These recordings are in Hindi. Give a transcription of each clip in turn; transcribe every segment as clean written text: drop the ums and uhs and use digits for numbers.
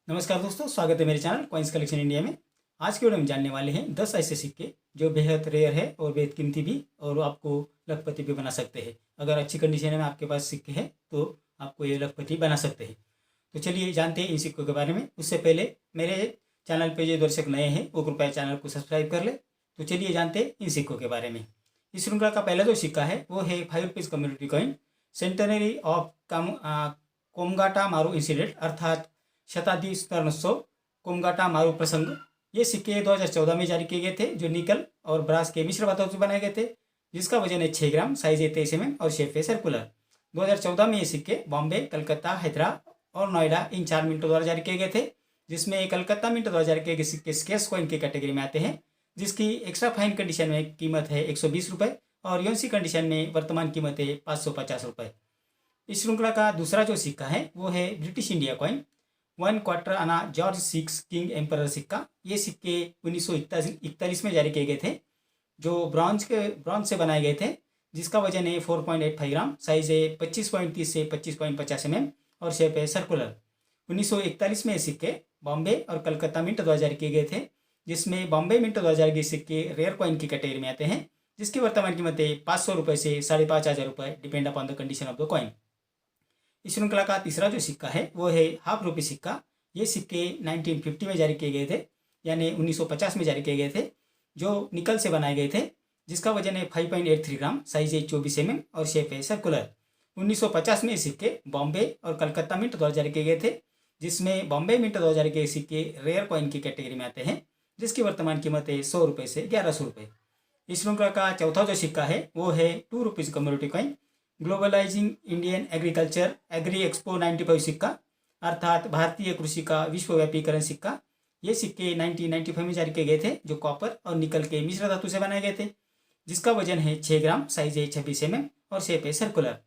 नमस्कार दोस्तों, स्वागत है मेरे चैनल कॉइन्स कलेक्शन इंडिया में। आज के वीडियो में जानने वाले हैं 10 ऐसे सिक्के जो बेहद रेयर है और बेहद कीमती भी, और आपको लखपति भी बना सकते हैं। अगर अच्छी कंडीशन में आपके पास सिक्के हैं तो आपको ये लखपति बना सकते हैं। तो चलिए जानते हैं इन सिक्कों के बारे में। उससे पहले मेरे चैनल पर जो दर्शक नए हैं वो कृपया चैनल को सब्सक्राइब कर ले। तो चलिए जानते हैं इन सिक्कों के बारे में। इस श्रृंखला का पहला जो सिक्का है वो है 5 rupees community coin centenary of Komagata Maru incident, अर्थात शताब्दी स्वर्णोत्सव कोमगाटा मारू प्रसंग। ये सिक्के 2014 में जारी किए गए थे, जो निकल और ब्रास के मिश्र धातु से बनाए गए थे, जिसका वजन है 6 ग्राम, साइज है 23 mm और शेप है सर्कुलर। 2014 में ये सिक्के बॉम्बे, कलकत्ता, हैदराबाद और नोएडा इन 4 मिनटों द्वारा जारी किए गए थे, जिसमें कलकत्ता मिंटो द्वारा जारी किए गए सिक्के स्केच कॉइन की कैटेगरी में आते हैं, जिसकी एक्स्ट्रा फाइन कंडीशन में कीमत है 120 रुपये और यूएनसी कंडीशन में वर्तमान कीमत है 550 रुपये। इस श्रृंखला का दूसरा जो सिक्का है वो है ब्रिटिश इंडिया कॉइन 1 क्वार्टर आना जॉर्ज 6 किंग एम्परर सिक्का। ये सिक्के 1941 में जारी किए गए थे, जो ब्रॉन्ज से बनाए गए थे, जिसका वजन है 4.85 ग्राम, साइज है 25.30 से 25.50 mm और शेप है सर्कुलर। 1941 में ये सिक्के बॉम्बे और कलकत्ता मिंट द्वारा जारी किए गए थे, जिसमें बॉम्बे मिंट द्वारा जारी किए सिक्के रेयर कॉइन की कैटेगरी में आते हैं, जिसकी वर्तमान कीमत है 500 रुपये से 5,500 रुपये, depend upon the condition of the coin. इस श्रृंखला का तीसरा जो सिक्का है वो है हाफ रुपये सिक्का। ये सिक्के 1950 में जारी किए गए थे, यानी 1950 में जारी किए गए थे, जो निकल से बनाए गए थे, जिसका वजन है 5.83 ग्राम, साइज है 24 mm और शेप है सर्कुलर। 1950 में ये सिक्के बॉम्बे और कलकत्ता मिंट द्वारा जारी किए गए थे, जिसमें बॉम्बे मिंट द्वारा जारी किए सिक्के रेयर कॉइन की कैटेगरी में आते हैं, जिसकी वर्तमान कीमत है 100 रुपये से 1100 रुपये। इस श्रृंखला का चौथा जो सिक्का है वो है 2 rupees community coin globalising Indian agriculture agri expo 95 सिक्का, अर्थात भारतीय कृषि का विश्वव्यापीकरण सिक्का। ये सिक्के 1995 में जारी किए गए थे, जो कॉपर और निकल के मिश्र धातु से बनाए गए थे, जिसका वजन है 6 ग्राम, साइज है 26 mm और शेप है सर्कुलर।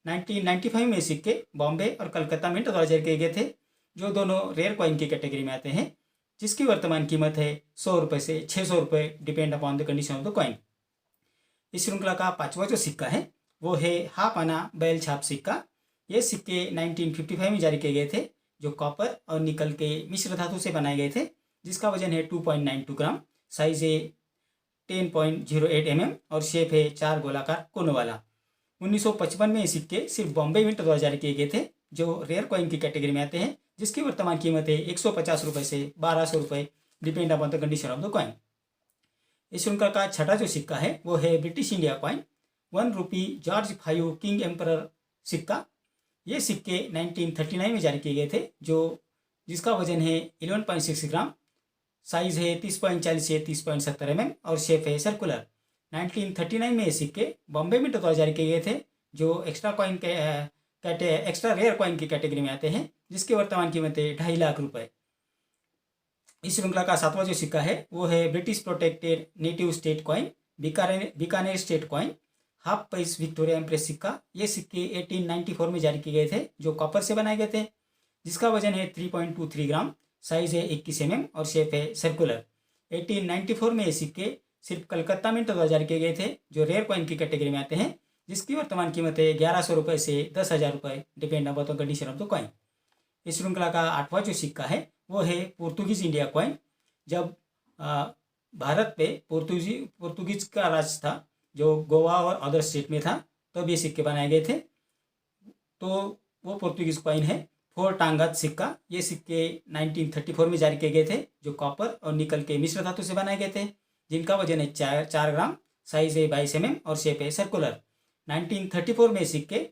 1995 में सिक्के बॉम्बे और कलकत्ता मिंट द्वारा जारी किए गए थे, जो दोनों रेयर कॉइन की कैटेगरी में आते हैं, जिसकी वर्तमान कीमत है 100 रुपये से 600 रुपये, depend upon the condition of the coin. इस श्रृंखला का पांचवा जो सिक्का है वो है हाफ आना बैल छाप सिक्का। ये सिक्के 1955 में जारी किए गए थे, जो कॉपर और निकल के मिश्र धातु से बनाए गए थे, जिसका वजन है 2.92 ग्राम, साइज है 10.08 mm और शेप है 4 गोलाकार कोनों वाला। 1955 में ये सिक्के सिर्फ बॉम्बे मिंट द्वारा जारी किए गए थे, जो रेयर कॉइन की कैटेगरी में आते हैं, जिसकी वर्तमान कीमत है 150 रुपये से 1200 रुपये, depend upon the condition of the coin. इस श्रृंखला का छठा जो सिक्का है वो है ब्रिटिश इंडिया कॉइन 1 रुपी जॉर्ज 5 किंग एम्परर सिक्का। ये सिक्के 1939 में जारी किए गए थे, जिसका वजन है 11.6 ग्राम, साइज है 30.40 से 30.70 mm और शेप है सर्कुलर। 1939 में ये सिक्के बॉम्बे मिंट द्वारा जारी किए गए थे, जो एक्स्ट्रा रेयर कॉइन की कैटेगरी में आते हैं, जिसकी वर्तमान कीमत है 2.5 लाख रुपये। इस श्रृंखला का सातवां जो सिक्का है वो है British protected native state coin Bikaner state coin half पैस विक्टोरिया एम्प्रेस सिक्का। ये सिक्के 1894 में जारी किए गए थे, जो कॉपर से बनाए गए थे, जिसका वजन है 3.23 ग्राम, साइज है 21 mm और शेप है सर्कुलर। 1894 में ये सिक्के सिर्फ कलकत्ता मिंट द्वारा जारी किए गए थे, जो रेयर कॉइन की कैटेगरी में आते हैं, जिसकी वर्तमान कीमत है 1100 रुपये से 10,000 रुपये, depend upon the condition of the coin. इस श्रृंखला का आठवां जो सिक्का है वो है पोर्तुगीज इंडिया कॉइन। जब भारत पे पोर्तुगीज का राज था, जो गोवा और अदर स्टेट में था, तब ये सिक्के बनाए गए थे, तो वो पोर्तुगीज कॉइन है 4 टांगत सिक्का। ये सिक्के 1934 में जारी किए गए थे, जो कॉपर और निकल के मिश्र धातु से बनाए गए थे, जिनका वजन है 4 ग्राम, साइज है 22 mm और शेप है सर्कुलर। 1934 में सिक्के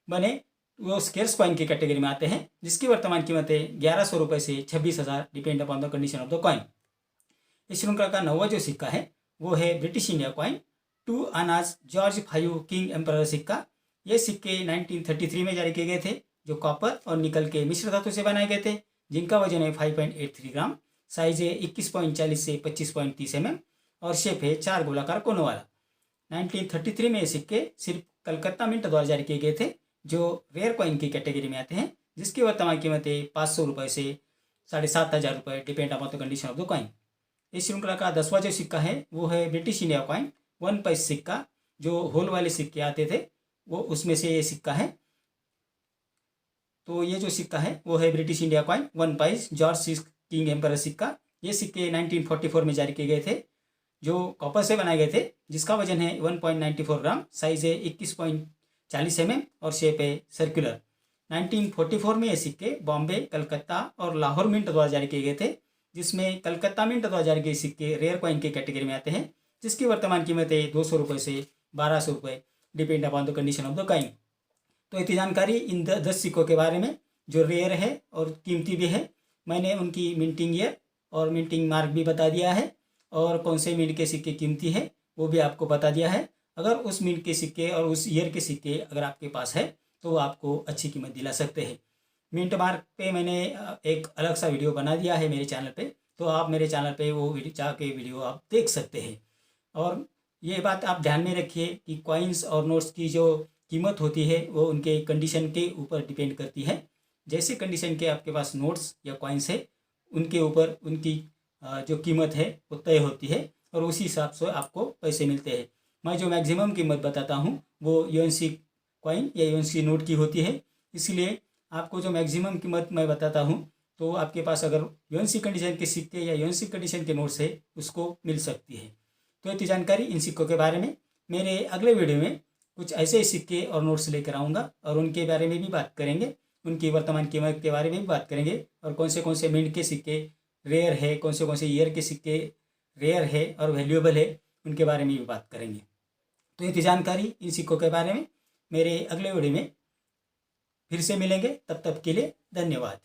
बने वो स्केर्स कॉइन की कैटेगरी में आते हैं, जिसकी वर्तमान कीमत है 1100 रुपये से 26,000, depend upon the condition of the coin. इस श्रृंखला का नौवां जो सिक्का है वो है ब्रिटिश इंडिया कॉइन 2 आनाज जॉर्ज 5 किंग एम्परर सिक्का। ये सिक्के 1933 में जारी किए गए थे, जो कॉपर और निकल के मिश्र धातु से बनाए गए थे, जिनका वजन है 5.83 ग्राम, साइज है 21.40 से 25.30 mm और शेप है 4 गोलाकार कोनों वाला। 1933 में ये सिक्के सिर्फ कलकत्ता मिंट द्वारा जारी किए गए थे, जो रेयर कॉइन की कैटेगरी में आते हैं, जिसकी वर्तमान कीमत है 500 रुपये से 7,500 रुपये, depend upon the condition of the coin. इस श्रृंखला का 10वां जो सिक्का है वो है ब्रिटिश इंडिया कॉइन 1 पैस सिक्का। जो होल वाले सिक्के आते थे वो उसमें से ये सिक्का है। तो ये जो सिक्का है वो है British India coin 1 price George six king emperor सिक्का। ये सिक्के 1944 में जारी किए गए थे, जो कॉपर से बनाए गए थे, जिसका वजन है 1.94 ग्राम, साइज़ है 21.40 mm और शेप है सर्कुलर। 1944 में ये सिक्के बॉम्बे, कलकत्ता और लाहौर मिंट द्वारा जारी किए गए थे, जिसमें कलकत्ता मिंट द्वारा जारी किए सिक्के रेयर कॉइन की कैटेगरी में आते हैं, जिसकी वर्तमान कीमत है 200 रुपये से 1200 रुपये, depend upon the condition of the coin. तो इतनी जानकारी इन 10 सिक्कों के बारे में जो रेयर है और कीमती भी है, मैंने उनकी मिंटिंग ईयर और मिंटिंग मार्क भी बता दिया है, और कौन से मिंट के सिक्के कीमती है वो भी आपको बता दिया है। अगर उस मिंट के सिक्के और उस ईयर के सिक्के अगर आपके पास है तो वो आपको अच्छी कीमत दिला सकते हैं। मिंट मार्क पे मैंने एक अलग सा वीडियो बना दिया है मेरे चैनल पे, तो आप मेरे चैनल पे वो वीडियो आप देख सकते हैं। और ये बात आप ध्यान में रखिए कि कॉइन्स और नोट्स की जो कीमत होती है वो उनके कंडीशन के ऊपर डिपेंड करती है। जैसे कंडीशन के आपके पास नोट्स या कॉइन्स है, उनके ऊपर उनकी जो कीमत है वो तय होती है और उसी हिसाब से आपको पैसे मिलते हैं। मैं जो मैक्सिमम कीमत बताता हूँ वो यूएनसी कॉइन या यूएनसी नोट की होती है, इसलिए आपको जो मैक्सिमम कीमत मैं बताता हूँ तो आपके पास अगर यूएनसी कंडीशन के सिक्के या यूएनसी कंडीशन के नोट्स है उसको मिल सकती है। तो इतनी जानकारी इन सिक्कों के बारे में मेरे अगले वीडियो में कुछ ऐसे सिक्के और नोट्स लेकर आऊँगा और उनके बारे में भी बात करेंगे, उनकी वर्तमान कीमत के बारे में भी बात करेंगे, और कौन से मिंट के सिक्के रेयर है, कौन से ईयर के सिक्के रेयर है और वैल्यूएबल है, उनके बारे में भी बात करेंगे। तो इतनी जानकारी इन सिक्कों के बारे में मेरे अगले वीडियो में फिर से मिलेंगे। तब तक के लिए धन्यवाद।